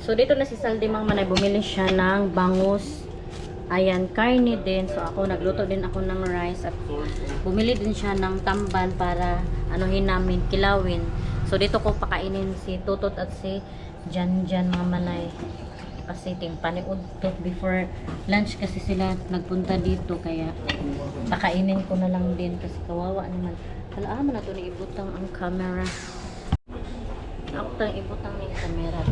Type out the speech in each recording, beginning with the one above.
So dito na si Saldi Mang Manay, bumili siya ng bangus. Ayan, karne din. So ako, nagluto din ako ng rice. At bumili din siya ng tamban para anuhin namin, kilawin. So dito ko pakainin si Tutot at si Janjan mga manay. Kasi paniud to before lunch kasi sila nagpunta dito. Kaya pakainin ko na lang din kasi kawawa naman. Wala man na ito ni ibutang ang camera. Ako tang ibutang ni camera.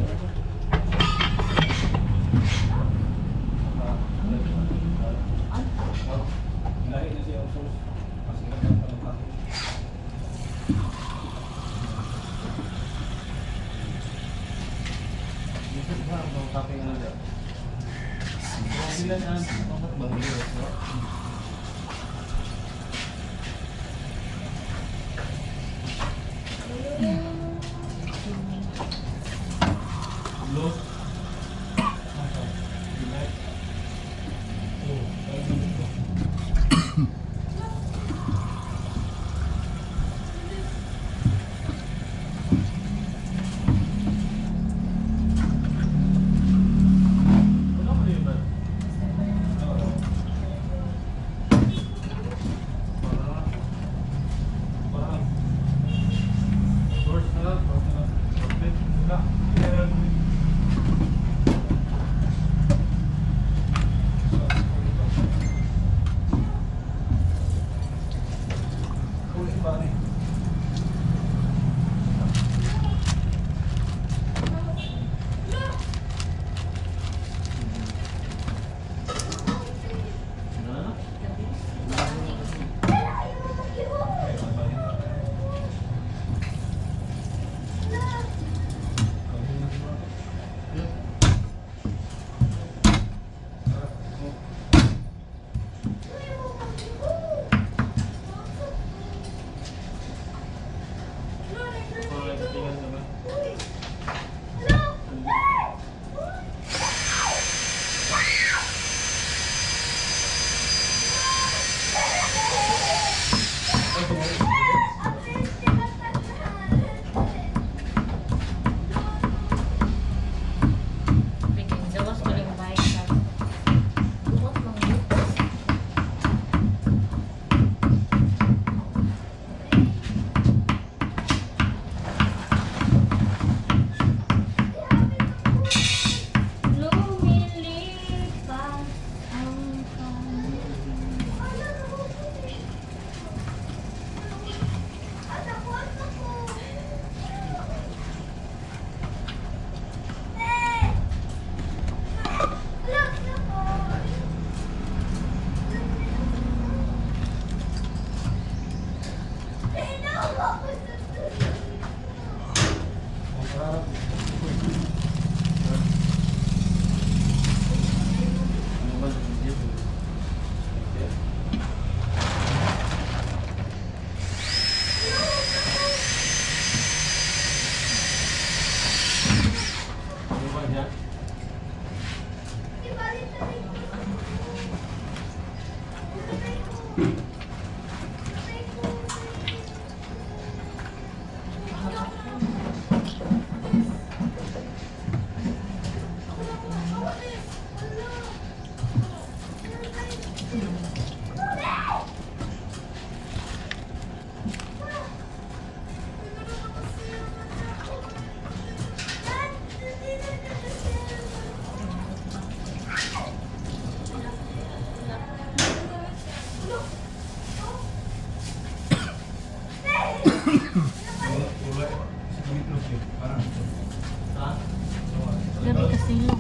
Grabe kasi yun.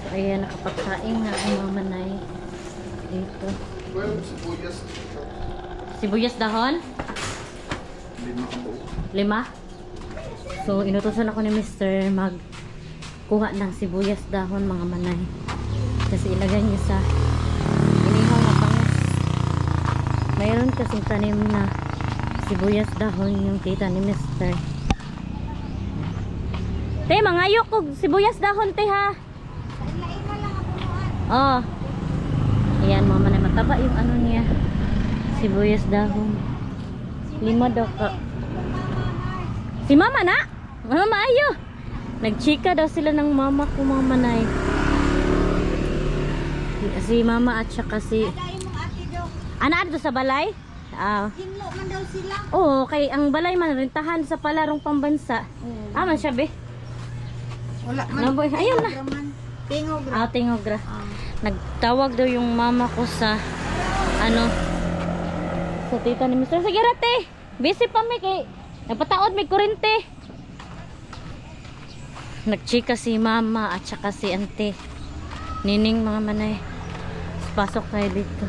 So, ayan, nakapagsaing na ang mga manay dito. Sibuyas dahon? 5? So, inutusan ako ni Mr. magkuha ng sibuyas dahon mga manay. Kasi ilagay niya sa inihaw na bangus. Mayroon kasing tanim na sibuyas dahon yung tita ni Mr. Te, mangayok ko sibuyas dahon, te, ha? Oh. Ayan, mga manay, mataba yung ano niya. Sibuyas dahon. 5 daw ka. Si mama na? Mama, ayo! Nagchika daw sila ng mama ko, mga manay. Si mama at saka si... Adain mong ate daw. Ana dito sa balay? Ah. Hinlo man daw sila. Oo, kay ang balay man rintahan sa palarong pambansa. Man siya be. Wala man. Naboy, ayun na. Tingog ra. Tingogra. Nagtawag daw yung mama ko sa ano sa tita ni Mr. Sige rate. Busy pa mi kay nagpataod may kurente. Nagchika si mama at saka si ante. Nining mga manay. Pasok tayo dito.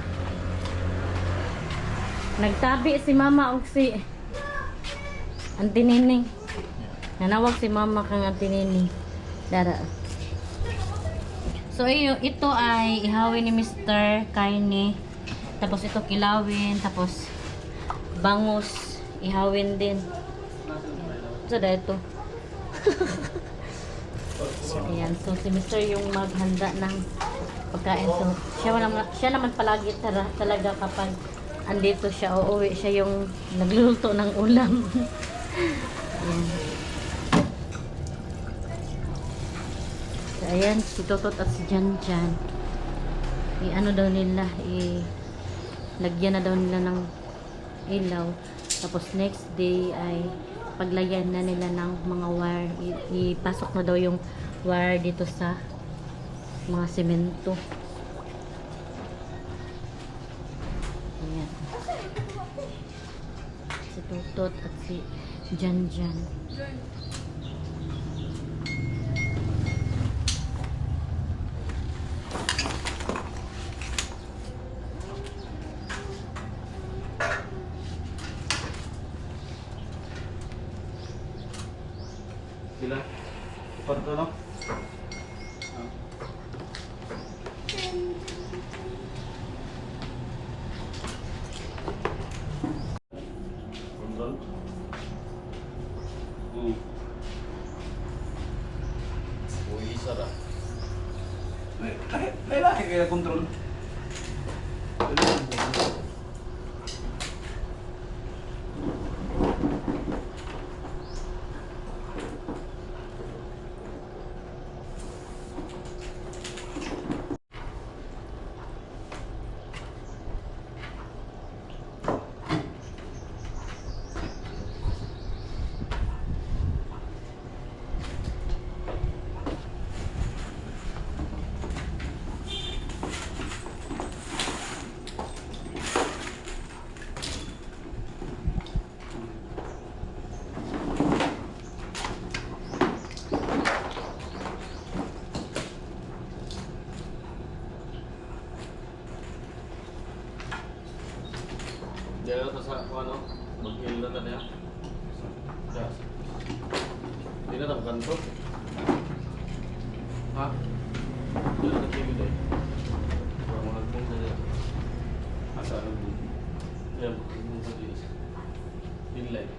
Nagtabi si mama og si Auntie Nining. Nanawag si mama kang Auntie Nining. Dara. So ito ay ihawin ni Mr. Karne. Tapos ito kilawin, tapos bangus ihawin din. So dito. So ayan, so si Mr. yung maghanda ng pagkain. So siya naman palagi talaga kapag andito siya, uuwi siya yung nagluluto ng ulam. Ayan. So, ayan, si Totot at si Janjan. I-ano daw nila, lagyan na daw nila ng ilaw. Tapos next day ay paglayan na nila ng mga wire. Ipasok na daw yung wire dito sa mga semento. Ayan. Si Totot at si Janjan. Sila? Ipat to, no? Kontrol? Uy, isa ra. Lahi kaya kontrol. Diyan na sa ano, mag-heal na niya. Yes. Hindi na nakakanto. Ha? Diyan na TV doon. Para mag-heal na niya. Asa ano doon? Yan, mag-heal na niya. Inlay.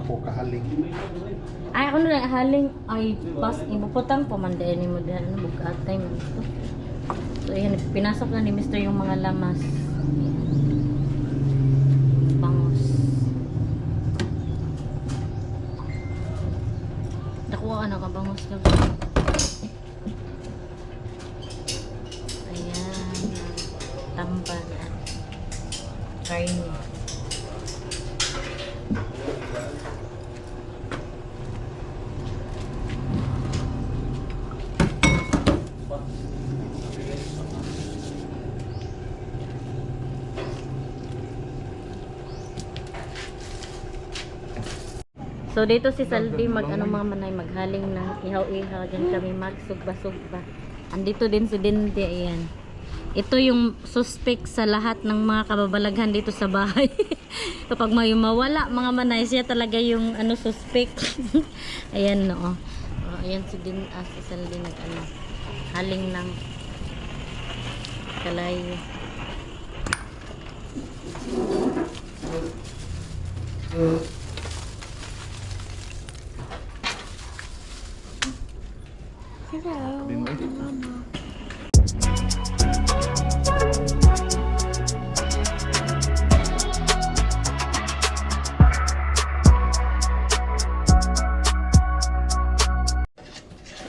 Ako kahaling. Ay, ako na lang haling. Ay, pas, ibuputang pamandayan ni mo din. Ano, bugatay mo ito. So, ayan, pinasok na ni Mr. yung mga lamas. Bangus. Nakuha ka bangus ka. Ayan. Tamban at karne. So dito si Saldi mag ano mga manay maghaling ng ihaw-ihaw, diyan kami magsugba-sugba. Andito din si Dinde, ayan. Ito yung suspect sa lahat ng mga kababalaghan dito sa bahay. Kapag may mawala mga manay, siya talaga yung ano suspect. Ayan no. Oh, ayan si si Saldi nag ano haling ng kalayo. So,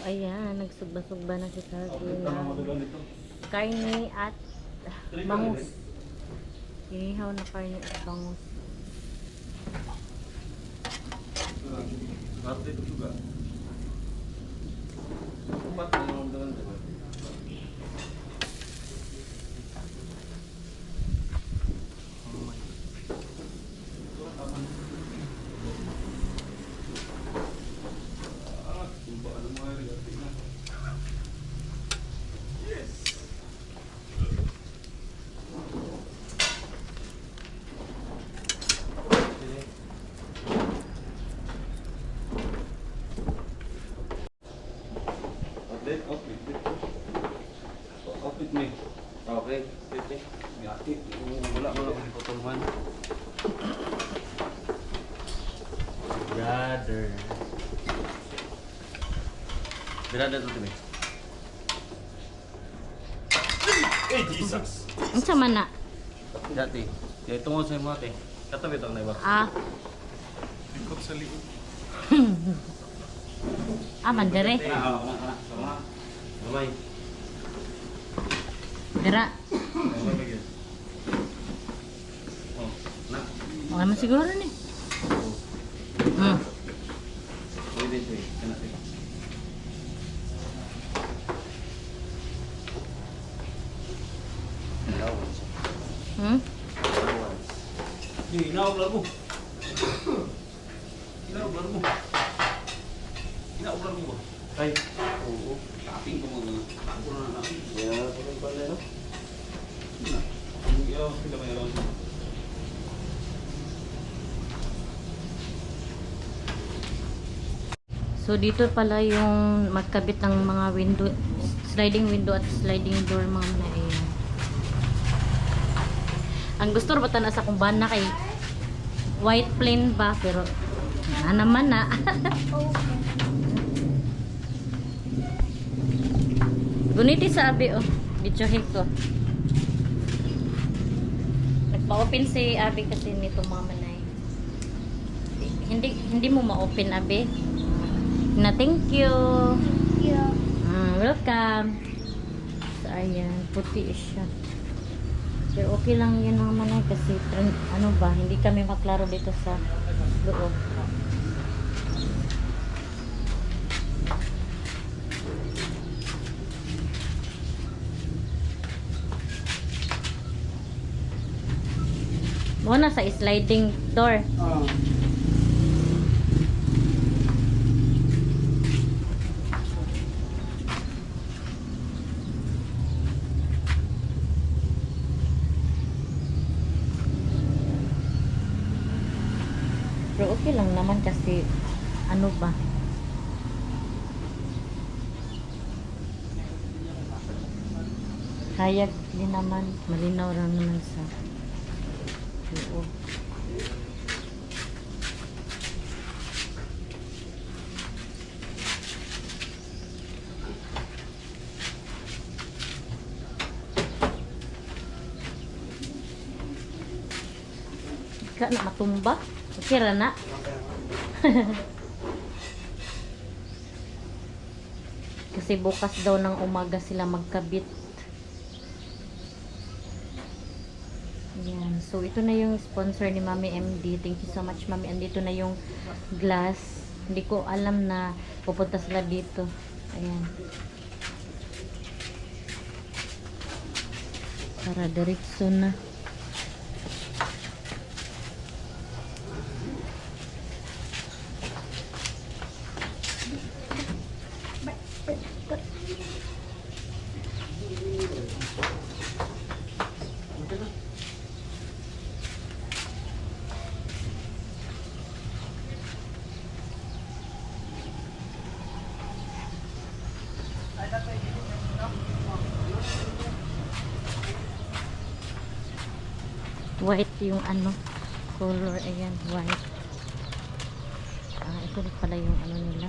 ayan, nagsugba-sugba na si Saldi ng karne at bangus. Inihaw na karne at bangus. Update juga. Umat na naman doon, diba? Update, outfit me. Okay, update. Ngati, wala mo lang potonghan. Brother. Brother to me. Eh, Jesus. Ang sama na. Dati, kaya tungkol sa mga ate. Katabi ito na iba. Ah, Ikot sa liit. mandere. Sama. Gamay. Dira. Oh, na. Okay man siguro ni. Hmm. Pwede ito eh. Kena ito. Allowance. Hmm? Allowance. Inaog lagu. Inaog lagu. Inaog lagu ba? Ay. Oo. Taping ko mga. Ako na na. Ya, pagod pa na. Na. Yo, sila may allowance. So dito pala yung magkabit ng mga window, sliding window at sliding door mga manay. Ayan. Ang gusto ro batan sa kung bana kay white plain ba pero naman na. Guniti sa abi oh, bitsuhin ko. Nagpa-open si abi kasi nito mga manay. Hindi mo ma-open abi. Na thank you. Yeah. Welcome. So ayan, puti siya. Pero okay lang yun mga manay kasi ano ba, hindi kami maklaro dito sa loob. Muna sa sliding door. Pero okay lang naman kasi ano ba, hayag din naman, malinaw lang naman sa loob. Ika na matumba. Okay ra na. Kasi bukas daw ng umaga sila magkabit. Yan. So ito na yung sponsor ni Mami MD. Thank you so much Mami. Andito na yung glass. Hindi ko alam na pupunta sila dito. Ayan. Para diretso na. white yung ano color, ayan, white. Ito rin pala yung ano nila.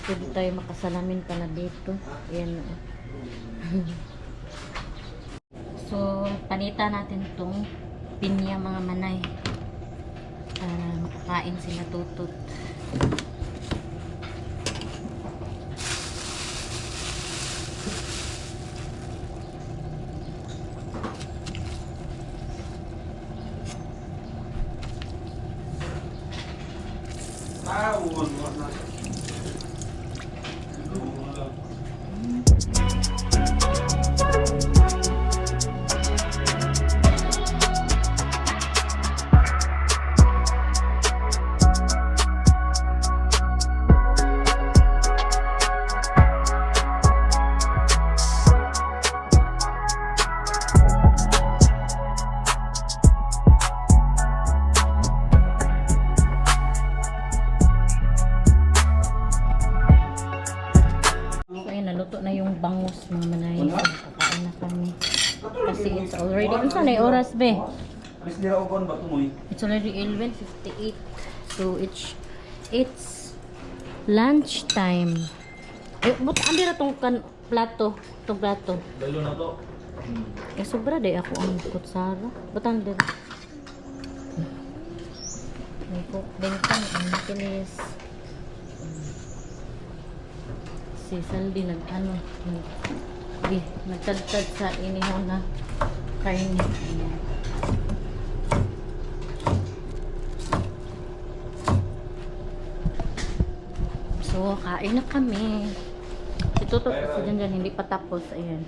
Pwede tayo makasalamin pala dito. Ayan o. So, panita natin tong pinya mga manay. Para makakain sila tutot. Naluto na yung bangus mga manay. So, kakain na kami. Kasi it's already, ano saan oras be? Alis nila ko ba tumoy? It's already 11:58. So, it's lunch time. But andi ra tong plato. Itong plato. Dalo na to. Sobra day ako ang kutsara. Batang din. May cook din kami. Ang kinis. Si Saldi nagtadtad sa inihaw na karne. So, kain na kami. Si Toto kasi dyan, hindi pa tapos. Ayan.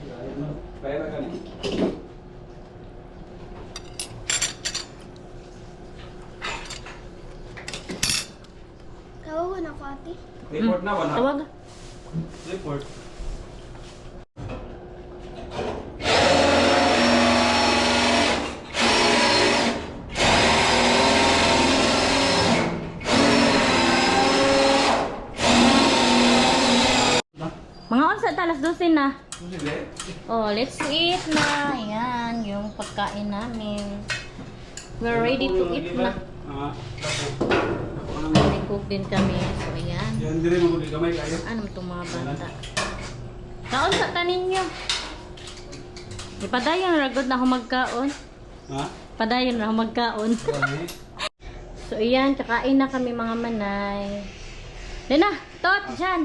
Pera ka ni. Kawawa na ko ate. Report na wala. Tawag. Report. Mga onsa talas 12 na. Sige. Oh, let's eat na. Ayan, yung pagkain namin. We're ready to eat na. May cook din kami. So, ayan. Yan dire mo di gamay kayo. Ano itong mga bata? Kaon sa tanin nyo. Ipadayon ragod na ako magkaon. Ha? Padayon na ako magkaon. So, ayan. Kakain na kami mga manay. Lena, Tot, dyan.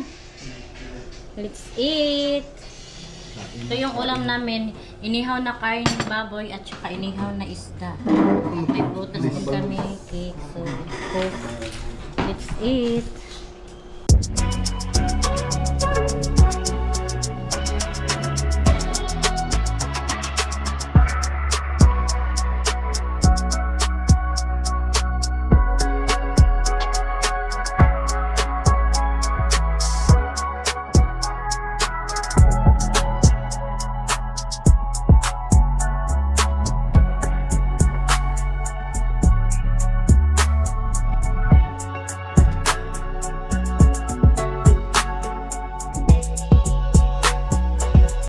Let's eat. Ito yung ulam namin. Inihaw na karne, baboy, at saka inihaw na isda. May prutas din kami, cake. So, cook. Let's eat.